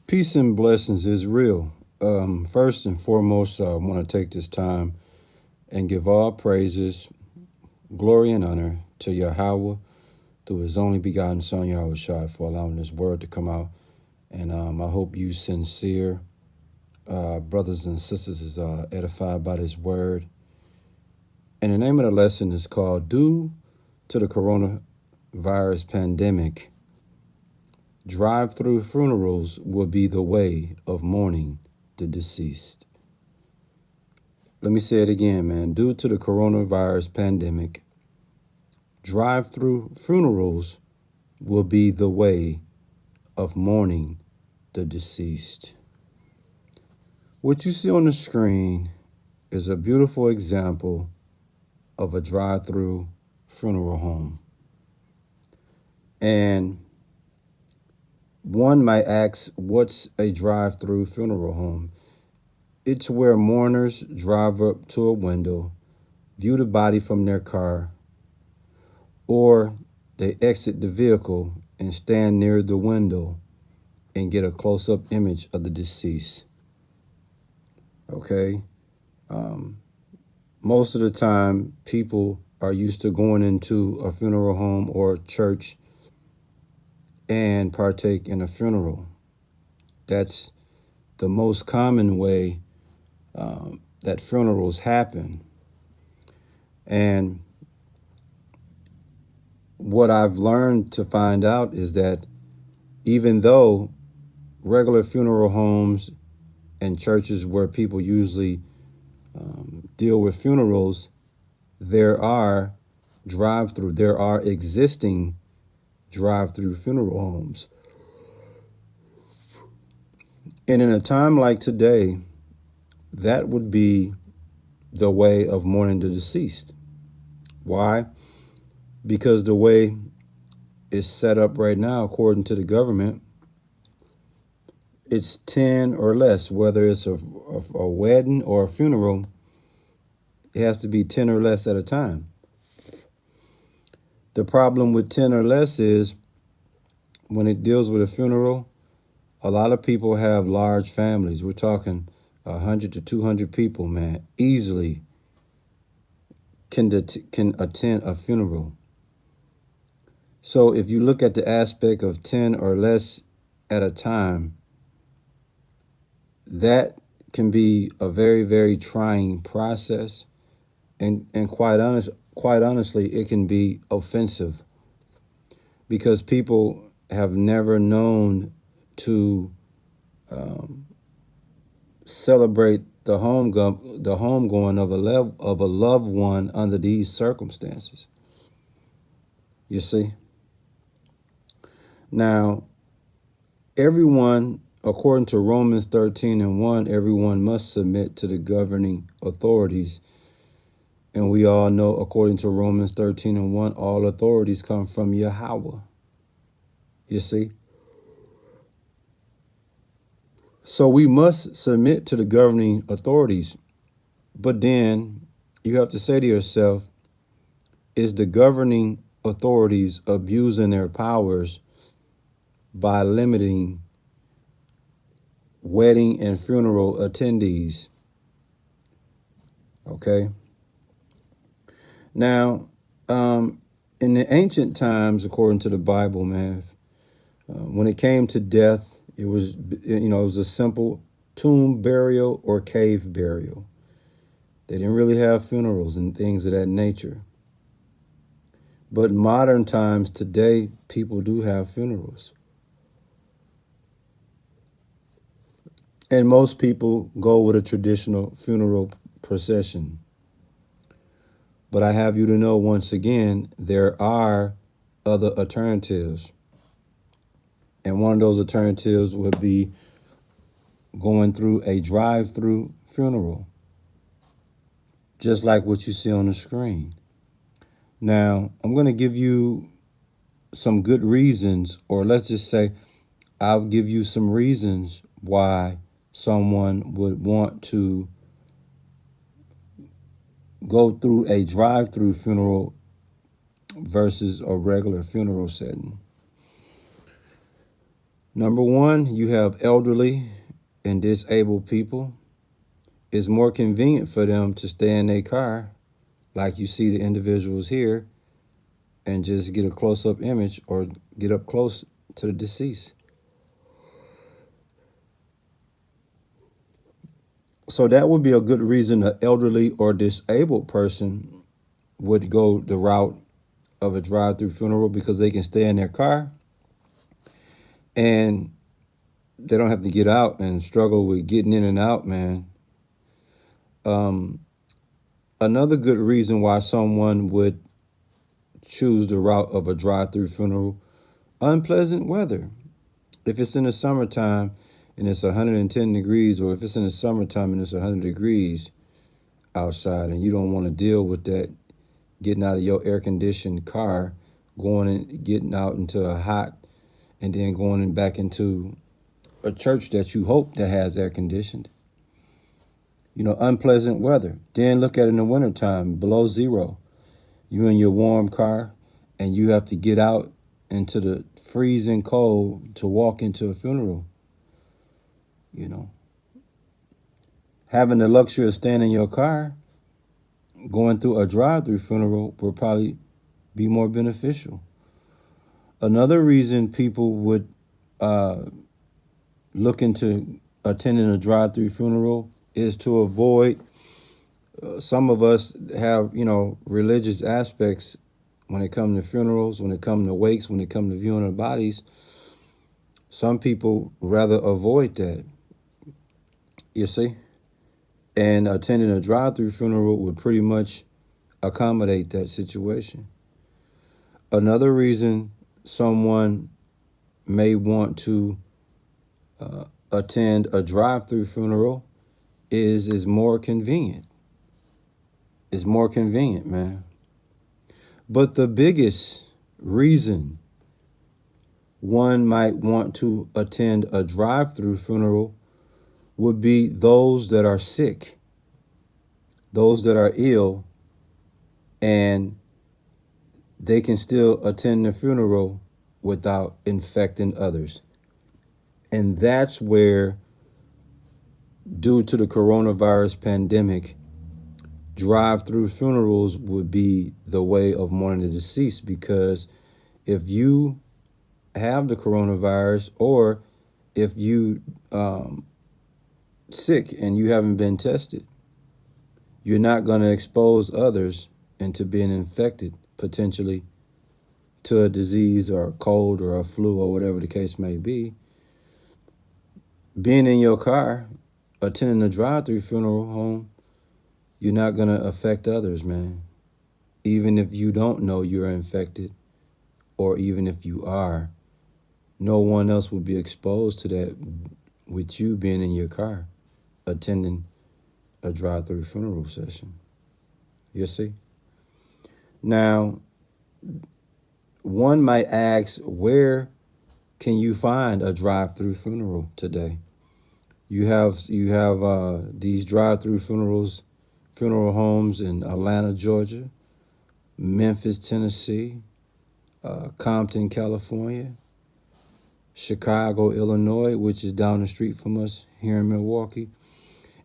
Peace and blessings is real. First and foremost, I want to take this time and give all praises, glory, and honor to Yahweh through his only begotten Son, Yahweh Shai, for allowing this word to come out. And I hope you sincere brothers and sisters is edified by this word. And the name of the lesson is called Due to the Coronavirus Pandemic, Drive-through funerals will be the way of mourning the deceased. Let me say it again, man. Due to the coronavirus pandemic, drive-through funerals will be the way of mourning the deceased. What you see on the screen is a beautiful example of a drive-through funeral home. And one might ask, what's a drive-through funeral home? It's where mourners drive up to a window, view the body from their car, or they exit the vehicle and stand near the window and get a close-up image of the deceased. Okay? Most of the time, people are used to going into a funeral home or church and partake in a funeral. That's the most common way that funerals happen. And what I've learned to find out is that even though regular funeral homes and churches where people usually deal with funerals, there are existing drive-through funeral homes. And in a time like today, that would be the way of mourning the deceased. Why? Because the way it's set up right now, according to the government, it's 10 or less, whether it's a wedding or a funeral, it has to be 10 or less at a time. The problem with 10 or less is when it deals with a funeral, a lot of people have large families. We're talking 100 to 200 people, man, easily can attend a funeral. So if you look at the aspect of 10 or less at a time, that can be a very, very trying process. And quite honestly, it can be offensive because people have never known to celebrate the homegoing of a loved one under these circumstances. You see? Now, everyone, according to Romans 13:1, everyone must submit to the governing authorities. And we all know, according to Romans 13:1, all authorities come from Yahweh. You see? So we must submit to the governing authorities. But then you have to say to yourself, is the governing authorities abusing their powers by limiting wedding and funeral attendees? Okay. Now, in the ancient times, according to the Bible, man, when it came to death, it was a simple tomb burial or cave burial. They didn't really have funerals and things of that nature. But in modern times today, people do have funerals. And most people go with a traditional funeral procession. But I have you to know, once again, there are other alternatives. And one of those alternatives would be going through a drive-through funeral, just like what you see on the screen. Now, I'm going to give you some good reasons, or let's just say I'll give you some reasons why someone would want to go through a drive-through funeral versus a regular funeral setting. Number one, you have elderly and disabled people. It's more convenient for them to stay in their car, like you see the individuals here, and just get a close-up image or get up close to the deceased. So that would be a good reason an elderly or disabled person would go the route of a drive-through funeral, because they can stay in their car and they don't have to get out and struggle with getting in and out, man. Another good reason why someone would choose the route of a drive-through funeral: unpleasant weather. If it's in the summertime and it's 110 degrees, or if it's in the summertime and it's 100 degrees outside, and you don't want to deal with that, getting out of your air-conditioned car, going and getting out into a hot, and then going back into a church that you hope that has air conditioned. Unpleasant weather. Then look at it in the wintertime, below zero. You in your warm car and you have to get out into the freezing cold to walk into a funeral. Having the luxury of staying in your car, going through a drive-through funeral will probably be more beneficial. Another reason people would look into attending a drive-through funeral is to avoid, some of us have, religious aspects when it comes to funerals, when it comes to wakes, when it comes to viewing of bodies. Some people rather avoid that, you see? And attending a drive-through funeral would pretty much accommodate that situation. Another reason someone may want to attend a drive-through funeral is more convenient. It's more convenient, man. But the biggest reason one might want to attend a drive-through funeral would be those that are sick, those that are ill, and they can still attend the funeral without infecting others. And that's where, due to the coronavirus pandemic, drive-through funerals would be the way of mourning the deceased. Because if you have the coronavirus, or if you sick and you haven't been tested, you're not going to expose others into being infected potentially to a disease or a cold or a flu or whatever the case may be. Being in your car, attending a drive-through funeral home, you're not going to affect others, man. Even if you don't know you're infected, or even if you are, no one else will be exposed to that with you being in your car, attending a drive-through funeral session. You see? Now, one might ask, where can you find a drive-through funeral today? You have these drive-through funeral homes in Atlanta, Georgia, Memphis, Tennessee, Compton, California, Chicago, Illinois, which is down the street from us here in Milwaukee.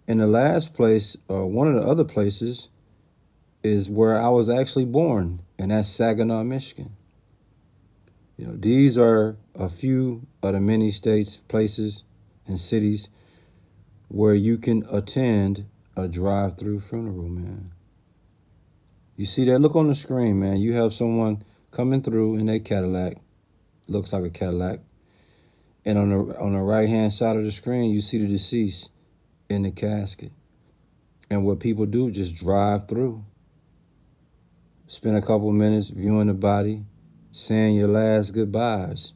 And the last place, one of the other places, is where I was actually born, and that's Saginaw, Michigan. These are a few of the many states, places, and cities where you can attend a drive-through funeral, man. You see that? Look on the screen, man. You have someone coming through in a Cadillac, looks like a Cadillac, and on the right-hand side of the screen, you see the deceased in the casket. And what people do, just drive through, spend a couple minutes viewing the body, saying your last goodbyes,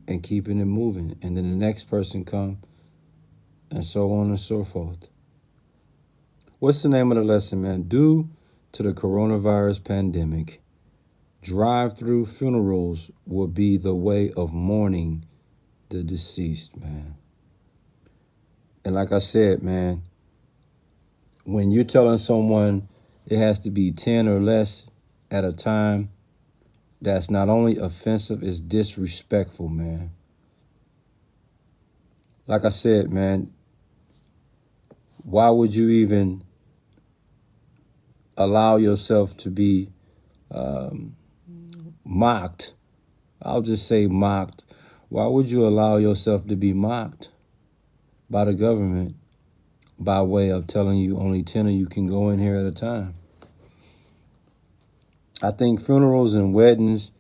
and keeping it moving. And then the next person come, and so on and so forth. What's the name of the lesson, man? Due to the coronavirus pandemic, drive-through funerals will be the way of mourning the deceased, man. And like I said, man, when you're telling someone it has to be 10 or less at a time, that's not only offensive, it's disrespectful, man. like I said, man, why would you even allow yourself to be mocked? I'll just say mocked. Why would you allow yourself to be mocked by the government by way of telling you only 10 of you can go in here at a time? I think funerals and weddings,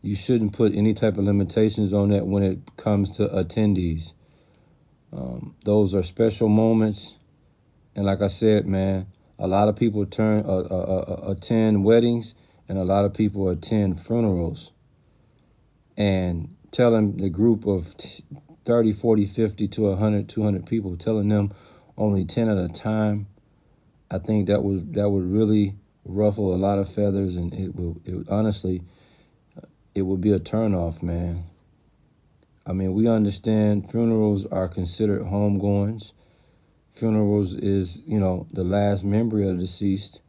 you shouldn't put any type of limitations on that when it comes to attendees. Those are special moments. And like I said, man, a lot of people attend weddings and a lot of people attend funerals. And telling the group of 30, 40, 50 to 100, 200 people, telling them only 10 at a time, I think that would really ruffle a lot of feathers, and it would honestly, it would be a turnoff, man. I mean, we understand funerals are considered homegoings. Funerals is, the last memory of the deceased.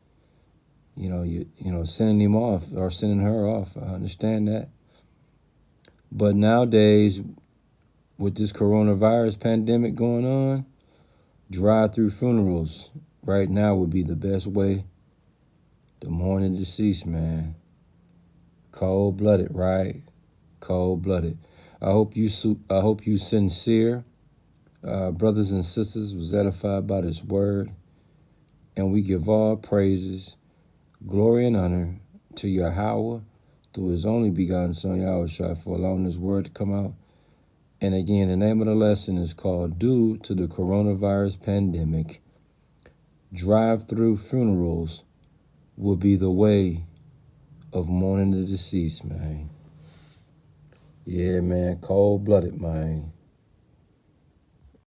Sending him off or sending her off. I understand that. But nowadays, with this coronavirus pandemic going on, drive-through funerals right now would be the best way to mourn the deceased, man. Cold-blooded, right? Cold-blooded. I hope you sincere brothers and sisters was edified by this word, and we give all praises, glory, and honor to Yahweh through his only begotten Son, Yahushua, for allowing this word to come out. And again, the name of the lesson is called Due to the Coronavirus Pandemic, Drive-Through Funerals will be the way of mourning the deceased, man. Yeah, man, cold-blooded, man.